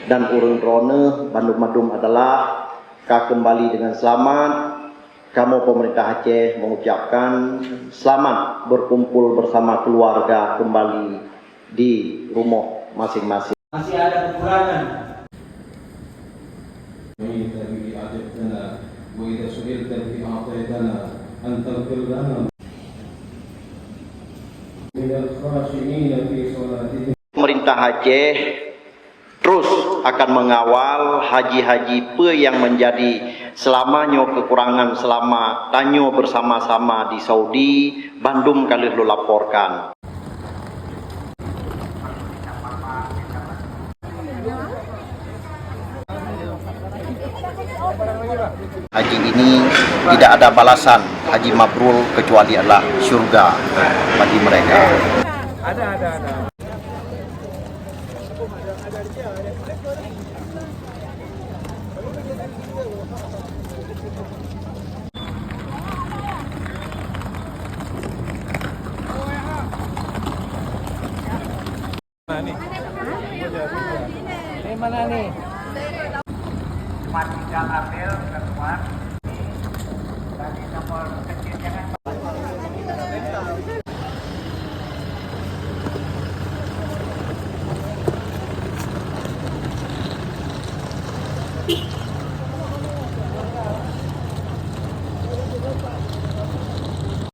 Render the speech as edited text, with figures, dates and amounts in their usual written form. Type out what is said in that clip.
dan urang rone Bandung Madum adalah kembali dengan selamat. Kamu pemerintah Aceh mengucapkan selamat berkumpul bersama keluarga kembali di rumah masing-masing. Masih ada kekurangan. Pemerintah Aceh terus akan mengawal haji-haji yang menjadi selamanya kekurangan selama tanyo bersama-sama di Saudi. Bandung kali lu laporkan. Haji ini tidak ada balasan haji mabrur kecuali adalah surga bagi mereka. Ada. Ini mana nih? Matikan ambil keluar. Tadi nomor kecil jangan.